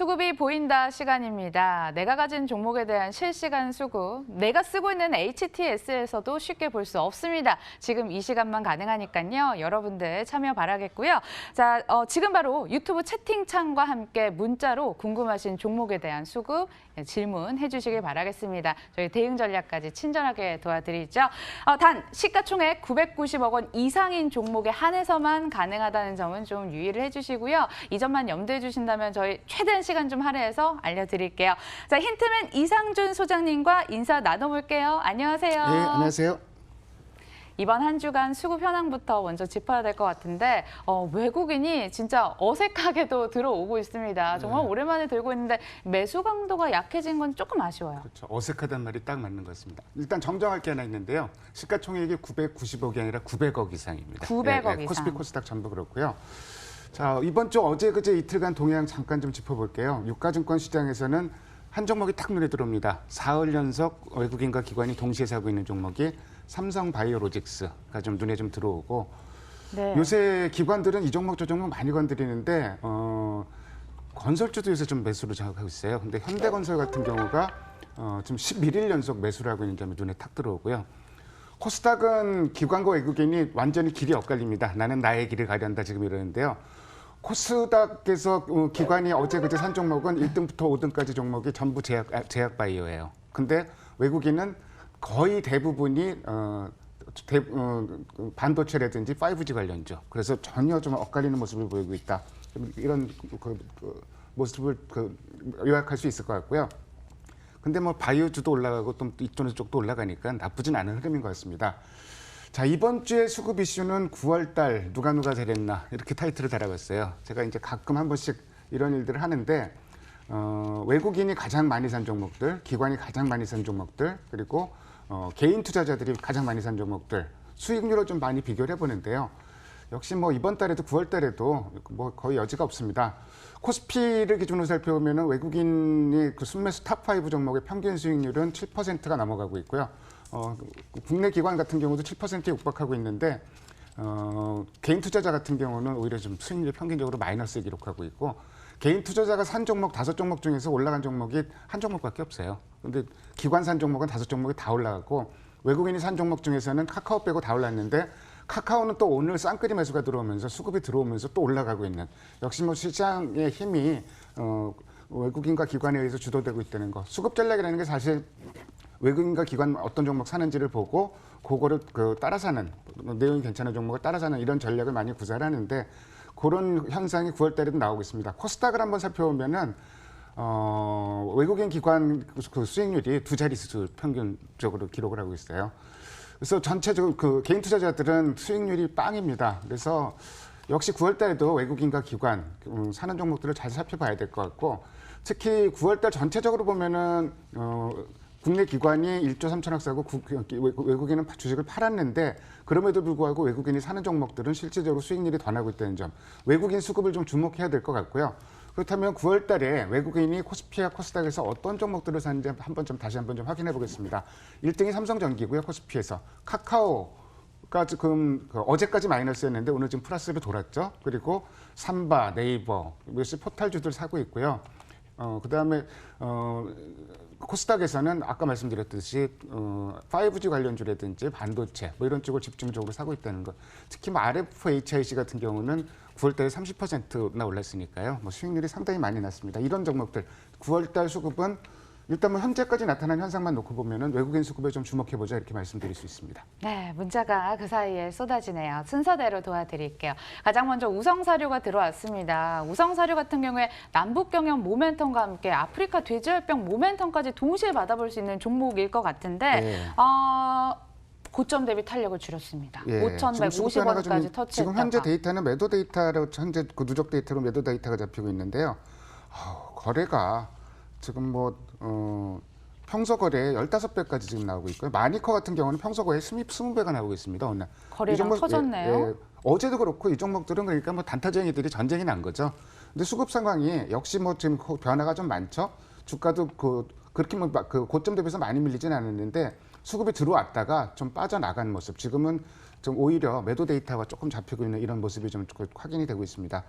수급이 보인다 시간입니다. 내가 가진 종목에 대한 실시간 수급, 내가 쓰고 있는 HTS에서도 쉽게 볼 수 없습니다. 지금 이 시간만 가능하니까요. 여러분들 참여 바라겠고요. 자, 지금 바로 유튜브 채팅창과 함께 문자로 궁금하신 종목에 대한 수급, 질문해 주시길 바라겠습니다. 저희 대응 전략까지 친절하게 도와드리죠. 단 시가총액 990억 원 이상인 종목에 한해서만 가능하다는 점은 좀 유의를 해주시고요. 이 점만 염두해 주신다면 저희 최대한 시간 좀 할애해서 알려드릴게요. 자, 힌트맨 이상준 소장님과 인사 나눠볼게요. 안녕하세요. 네, 안녕하세요. 이번 한 주간 수급 현황부터 먼저 짚어야 될 것 같은데 외국인이 진짜 어색하게도 들어오고 있습니다. 정말 오랜만에 들고 있는데 매수 강도가 약해진 건 조금 아쉬워요. 그렇죠. 어색하다는 말이 딱 맞는 것 같습니다. 일단 정정할 게 하나 있는데요. 시가총액이 990억이 아니라 900억 이상입니다. 900억 이상. 코스피, 코스닥 전부 그렇고요. 자, 이번 주 어제 그제 이틀간 동향 잠깐 좀 짚어볼게요. 유가증권 시장에서는 한 종목이 탁 눈에 들어옵니다. 4월 연속 외국인과 기관이 동시에 사고 있는 종목이 삼성바이오로직스가 좀 눈에 좀 들어오고 네. 요새 기관들은 이 종목 저 종목 많이 건드리는데 건설주도 요새 좀 매수를 장악하고 있어요. 근데 현대건설 같은 경우가 지금 11일 연속 매수를 하고 있는 점이 눈에 탁 들어오고요. 코스닥은 기관과 외국인이 완전히 길이 엇갈립니다. 나는 나의 길을 가려한다 지금 이러는데요. 코스닥에서 기관이 어제 그제 산 종목은 1등부터 5등까지 종목이 전부 제약바이오예요. 근데 외국인은 거의 대부분이 반도체라든지 5G 관련주. 그래서 전혀 좀 엇갈리는 모습을 보이고 있다. 이런 모습을 요약할 수 있을 것 같고요. 근데 뭐 바이오주도 올라가고 또 이쪽도 올라가니까 나쁘진 않은 흐름인 것 같습니다. 자, 이번 주의 수급 이슈는 9월 달 누가 잘했나 이렇게 타이틀을 달아봤어요. 제가 이제 가끔 한 번씩 이런 일들을 하는데 외국인이 가장 많이 산 종목들, 기관이 가장 많이 산 종목들, 그리고 개인 투자자들이 가장 많이 산 종목들 수익률을 좀 많이 비교를 해보는데요. 역시 뭐 이번 달에도 9월 달에도 뭐 거의 여지가 없습니다. 코스피를 기준으로 살펴보면 외국인이 그 순매수 탑5 종목의 평균 수익률은 7%가 넘어가고 있고요. 국내 기관 같은 경우도 7%에 육박하고 있는데 개인 투자자 같은 경우는 오히려 좀 수익률이 평균적으로 마이너스 기록하고 있고 개인 투자자가 산 종목 5종목 중에서 올라간 종목이 한 종목밖에 없어요. 근데 기관 산 종목은 5종목이 다 올라갔고 외국인이 산 종목 중에서는 카카오 빼고 다 올랐는데 카카오는 또 오늘 쌍끌이 매수가 들어오면서 수급이 들어오면서 또 올라가고 있는 역시 뭐 시장의 힘이 외국인과 기관에 의해서 주도되고 있다는 거. 수급 전략이라는 게 사실 외국인과 기관 어떤 종목 사는지를 보고 그거를 따라 사는 내용이 괜찮은 종목을 따라 사는 이런 전략을 많이 구사를 하는데 그런 현상이 9월 달에도 나오고 있습니다. 코스닥을 한번 살펴보면은 외국인 기관 그 수익률이 두 자릿수 평균적으로 기록을 하고 있어요. 그래서 전체적으로 그 개인 투자자들은 수익률이 빵입니다. 그래서 역시 9월 달에도 외국인과 기관 사는 종목들을 잘 살펴봐야 될 것 같고 특히 9월 달 전체적으로 보면은 국내 기관이 1조 3천억 사고 외국인은 주식을 팔았는데 그럼에도 불구하고 외국인이 사는 종목들은 실질적으로 수익률이 더 나고 있다는 점. 외국인 수급을 좀 주목해야 될 것 같고요. 그렇다면 9월 달에 외국인이 코스피와 코스닥에서 어떤 종목들을 샀는지 다시 한번 좀 확인해 보겠습니다. 1등이 삼성전기고요. 코스피에서. 카카오가 지금 어제까지 마이너스였는데 오늘 지금 플러스로 돌았죠. 그리고 삼바, 네이버, 몇시 포탈주들 사고 있고요. 그다음에 코스닥에서는 아까 말씀드렸듯이 5G 관련주라든지 반도체 뭐 이런 쪽을 집중적으로 사고 있다는 것. 특히 뭐 RFHIC 같은 경우는 9월 달에 30%나 올랐으니까요. 뭐 수익률이 상당히 많이 났습니다. 이런 종목들 9월 달 수급은 일단 뭐 현재까지 나타난 현상만 놓고 보면은 외국인 수급에 좀 주목해 보자 이렇게 말씀드릴 수 있습니다. 네, 문자가 그 사이에 쏟아지네요. 순서대로 도와드릴게요. 가장 먼저 우성사료가 들어왔습니다. 우성사료 같은 경우에 남북 경영 모멘텀과 함께 아프리카 돼지열병 모멘텀까지 동시에 받아볼 수 있는 종목일 것 같은데 네. 고점 대비 탄력을 줄였습니다. 예, 5,150원까지 터치했다가. 지금 현재 데이터는 매도 데이터로 현재 그 누적 데이터로 매도 데이터가 잡히고 있는데요. 거래가 지금 뭐 평소 거래의 15배까지 지금 나오고 있고요. 마니커 같은 경우는 평소 거래의 20배가 나오고 있습니다. 오늘. 거래량 터졌네요. 어제도 그렇고 이 종목들은 그러니까 뭐 단타쟁이들이 전쟁이 난 거죠. 근데 수급 상황이 역시 뭐 지금 변화가 좀 많죠. 주가도 그렇게 뭐 그 고점 대비해서 많이 밀리진 않았는데 수급이 들어왔다가 좀 빠져나간 모습. 지금은 좀 오히려 매도 데이터가 조금 잡히고 있는 이런 모습이 좀 확인이 되고 있습니다.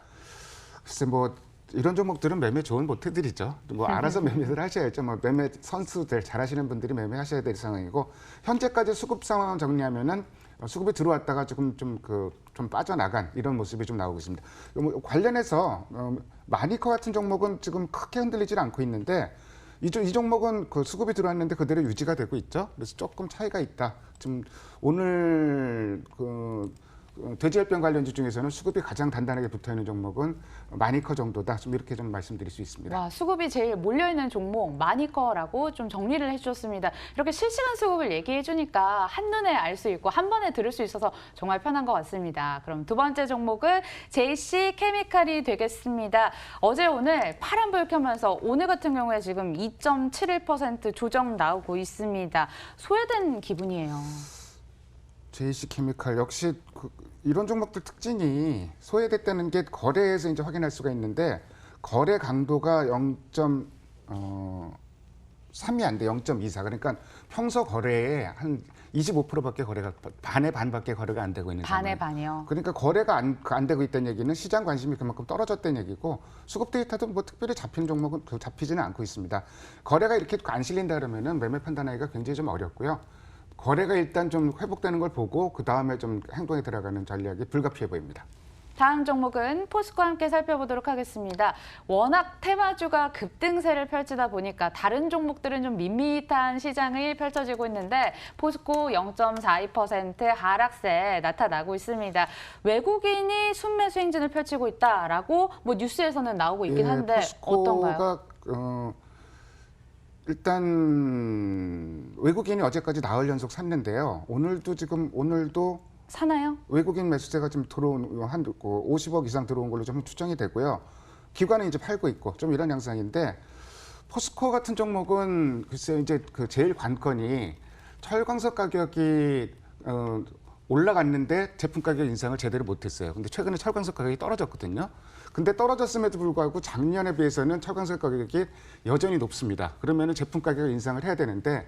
글쎄 뭐 이런 종목들은 매매 조언 못 해드리죠. 뭐 알아서 매매를 하셔야죠. 뭐 매매 선수들 잘하시는 분들이 매매하셔야 될 상황이고 현재까지 수급 상황 정리하면은 수급이 들어왔다가 지금 좀 빠져나간 이런 모습이 좀 나오고 있습니다. 뭐 관련해서 마니커 같은 종목은 지금 크게 흔들리질 않고 있는데 이 종목은 그 수급이 들어왔는데 그대로 유지가 되고 있죠. 그래서 조금 차이가 있다. 지금 오늘 돼지열병 관련주 중에서는 수급이 가장 단단하게 붙어있는 종목은 마니커 정도다. 좀 이렇게 좀 말씀드릴 수 있습니다. 와, 수급이 제일 몰려있는 종목 마니커라고 좀 정리를 해주셨습니다. 이렇게 실시간 수급을 얘기해 주니까 한눈에 알 수 있고 한 번에 들을 수 있어서 정말 편한 것 같습니다. 그럼 두 번째 종목은 JC 케미칼이 되겠습니다. 어제 오늘 파란불 켜면서 오늘 같은 경우에 지금 2.71% 조정 나오고 있습니다. 소외된 기분이에요. JC 케미칼 역시 이런 종목들 특징이 소외됐다는 게 거래에서 이제 확인할 수가 있는데 거래 강도가 0.3이 안 돼, 0.24. 그러니까 평소 거래에 한 25%밖에 거래가 반의 반밖에 거래가 안 되고 있는 상황. 반의 반이요. 그러니까 거래가 안 되고 있다는 얘기는 시장 관심이 그만큼 떨어졌다는 얘기고 수급 데이터도 뭐 특별히 잡히는 종목은 잡히지는 않고 있습니다. 거래가 이렇게 안 실린다 그러면은 매매 판단하기가 굉장히 좀 어렵고요. 거래가 일단 좀 회복되는 걸 보고 그 다음에 좀 행동에 들어가는 전략이 불가피해 보입니다. 다음 종목은 포스코와 함께 살펴보도록 하겠습니다. 워낙 테마주가 급등세를 펼치다 보니까 다른 종목들은 좀 밋밋한 시장이 펼쳐지고 있는데 포스코 0.42% 하락세 나타나고 있습니다. 외국인이 순매수 행진을 펼치고 있다라고 뭐 뉴스에서는 나오고 있긴 한데 어떤가요? 일단 외국인이 어제까지 나흘 연속 샀는데요. 오늘도 사나요? 외국인 매수세가 좀 들어온 한 50억 이상 들어온 걸로 좀 추정이 되고요. 기관은 이제 팔고 있고 좀 이런 양상인데 포스코 같은 종목은 글쎄 이제 그 제일 관건이 철광석 가격이 올라갔는데 제품 가격 인상을 제대로 못했어요. 근데 최근에 철광석 가격이 떨어졌거든요. 근데 떨어졌음에도 불구하고 작년에 비해서는 철광석 가격이 여전히 높습니다. 그러면은 제품 가격 인상을 해야 되는데,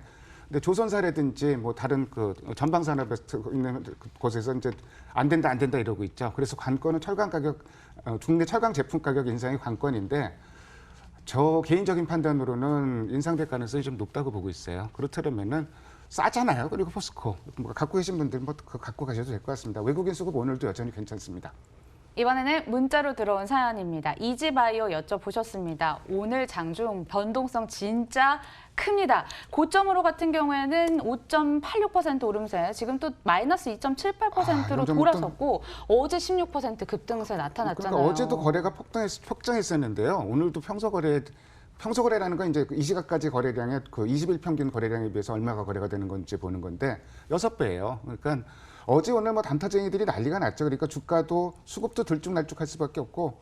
근데 조선사라든지 뭐 다른 그 전방산업에 있는 곳에서 이제 안 된다 이러고 있죠. 그래서 관건은 철강 가격, 국내 철강 제품 가격 인상이 관건인데, 저 개인적인 판단으로는 인상될 가능성이 좀 높다고 보고 있어요. 그렇다면은 싸잖아요. 그리고 포스코 갖고 계신 분들 뭐 갖고 가셔도 될 것 같습니다. 외국인 수급 오늘도 여전히 괜찮습니다. 이번에는 문자로 들어온 사연입니다. 이지바이오 여쭤보셨습니다. 오늘 장중 변동성 진짜 큽니다. 고점으로 같은 경우에는 5.86% 오름세, 지금 또 마이너스 2.78%로 돌아섰고 어제 16% 급등세 나타났잖아요. 그러니까 어제도 거래가 폭증했었는데요. 오늘도 평소거래라는 건 이제 이 시각까지 거래량의 그 20일 평균 거래량에 비해서 얼마가 거래가 되는 건지 보는 건데 6배예요. 그러니까 어제 오늘 뭐 단타쟁이들이 난리가 났죠. 그러니까 주가도 수급도 들쭉날쭉할 수밖에 없고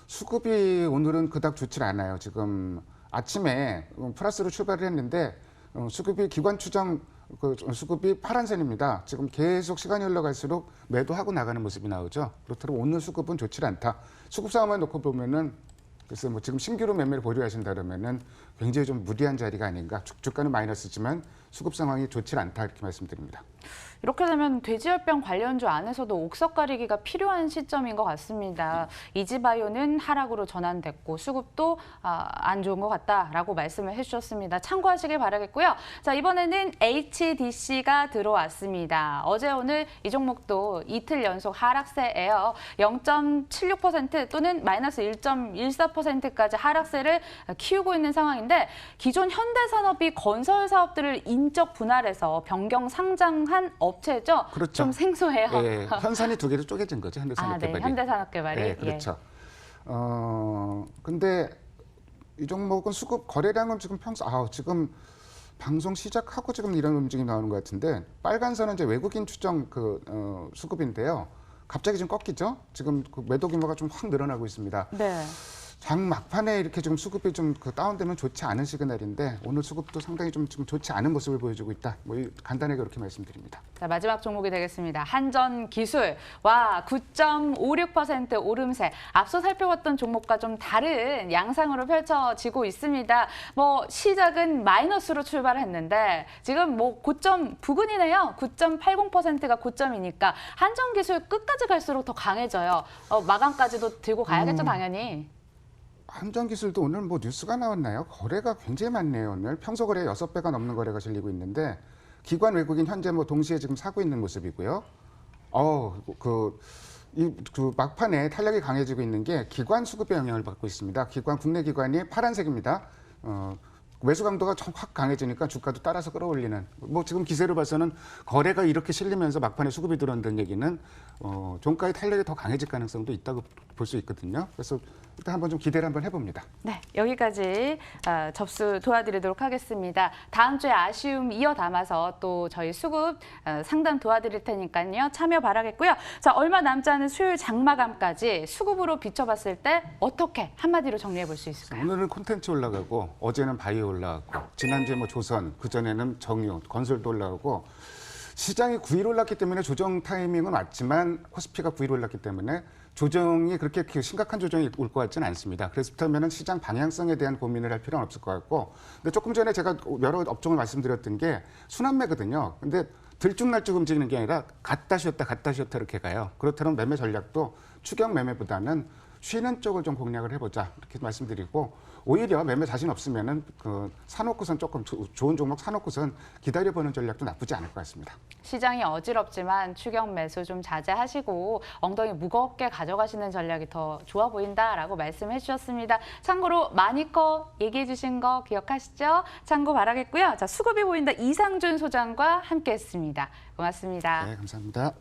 수급이 오늘은 그닥 좋질 않아요. 지금 아침에 플러스로 출발을 했는데 수급이 기관 추정 수급이 파란선입니다. 지금 계속 시간이 흘러갈수록 매도하고 나가는 모습이 나오죠. 그렇다면 오늘 수급은 좋질 않다. 수급 상황만 놓고 보면은 그래서 뭐 지금 신규로 매매를 보류하신다 그러면은 굉장히 좀 무리한 자리가 아닌가. 주가는 마이너스지만 수급 상황이 좋질 않다 이렇게 말씀드립니다. 이렇게 되면 돼지열병 관련주 안에서도 옥석 가리기가 필요한 시점인 것 같습니다. 이지바이오는 하락으로 전환됐고 수급도 안 좋은 것 같다라고 말씀을 해주셨습니다. 참고하시길 바라겠고요. 자, 이번에는 HDC가 들어왔습니다. 어제 오늘 이 종목도 이틀 연속 하락세예요. 0.76% 또는 마이너스 1.14%까지 하락세를 키우고 있는 상황인데 기존 현대산업이 건설 사업들을 인적 분할해서 변경 상장한 업체죠. 그렇죠. 좀 생소해요. 네, 현산이 두 개로 쪼개진 거죠. 현대산업개발이. 네, 현대산업개발이. 네, 그렇죠. 근데 이 종목은 수급 거래량은 지금 지금 방송 시작하고 지금 이런 움직임이 나오는 것 같은데 빨간 선은 이제 외국인 추정 수급인데요. 갑자기 좀 꺾이죠. 지금 그 매도 규모가 좀 확 늘어나고 있습니다. 네. 장 막판에 이렇게 좀 수급이 좀 다운되면 좋지 않은 시그널인데 오늘 수급도 상당히 좀 지금 좋지 않은 모습을 보여주고 있다. 뭐 간단하게 그렇게 말씀드립니다. 자, 마지막 종목이 되겠습니다. 한전기술. 와, 9.56% 오름세. 앞서 살펴봤던 종목과 좀 다른 양상으로 펼쳐지고 있습니다. 뭐 시작은 마이너스로 출발했는데 지금 뭐 고점 부근이네요. 9.80%가 고점이니까 한전기술 끝까지 갈수록 더 강해져요. 마감까지도 들고 가야겠죠, 당연히. 한전기술도 오늘 뭐 뉴스가 나왔나요? 거래가 굉장히 많네요. 오늘 평소 거래 6배가 넘는 거래가 실리고 있는데 기관 외국인 현재 뭐 동시에 지금 사고 있는 모습이고요. 그 막판에 탄력이 강해지고 있는 게 기관 수급에 영향을 받고 있습니다. 국내 기관이 파란색입니다. 매수 강도가 확 강해지니까 주가도 따라서 끌어올리는. 뭐 지금 기세로 봐서는 거래가 이렇게 실리면서 막판에 수급이 들어온다는 얘기는 종가의 탄력이 더 강해질 가능성도 있다고 볼 수 있거든요. 그래서 일단 한번 좀 기대를 한번 해봅니다. 네, 여기까지 접수 도와드리도록 하겠습니다. 다음 주에 아쉬움 이어 담아서 또 저희 수급 상담 도와드릴 테니까요. 참여 바라겠고요. 자, 얼마 남지 않은 수요일 장마감까지 수급으로 비춰봤을 때 어떻게 한마디로 정리해 볼 수 있을까요? 오늘은 콘텐츠 올라가고 어제는 바이오 올라가고 지난주에 뭐 조선, 그전에는 정유, 건설도 올라가고 시장이 9일 올랐기 때문에 조정 타이밍은 왔지만 코스피가 9일 올랐기 때문에 조정이 그렇게 심각한 조정이 올 것 같지는 않습니다. 그렇다면 시장 방향성에 대한 고민을 할 필요는 없을 것 같고, 근데 조금 전에 제가 여러 업종을 말씀드렸던 게 순환매거든요. 근데 들쭉날쭉 움직이는 게 아니라 갔다 쉬었다 이렇게 가요. 그렇다면 매매 전략도 추격 매매보다는 쉬는 쪽을 좀 공략을 해보자 이렇게 말씀드리고, 오히려 매매 자신 없으면은 사놓고선 조금 좋은 종목 사놓고선 기다려보는 전략도 나쁘지 않을 것 같습니다. 시장이 어지럽지만 추격 매수 좀 자제하시고 엉덩이 무겁게 가져가시는 전략이 더 좋아 보인다라고 말씀해 주셨습니다. 참고로 마니커 얘기해 주신 거 기억하시죠? 참고 바라겠고요. 자, 수급이 보인다 이상준 소장과 함께했습니다. 고맙습니다. 네, 감사합니다.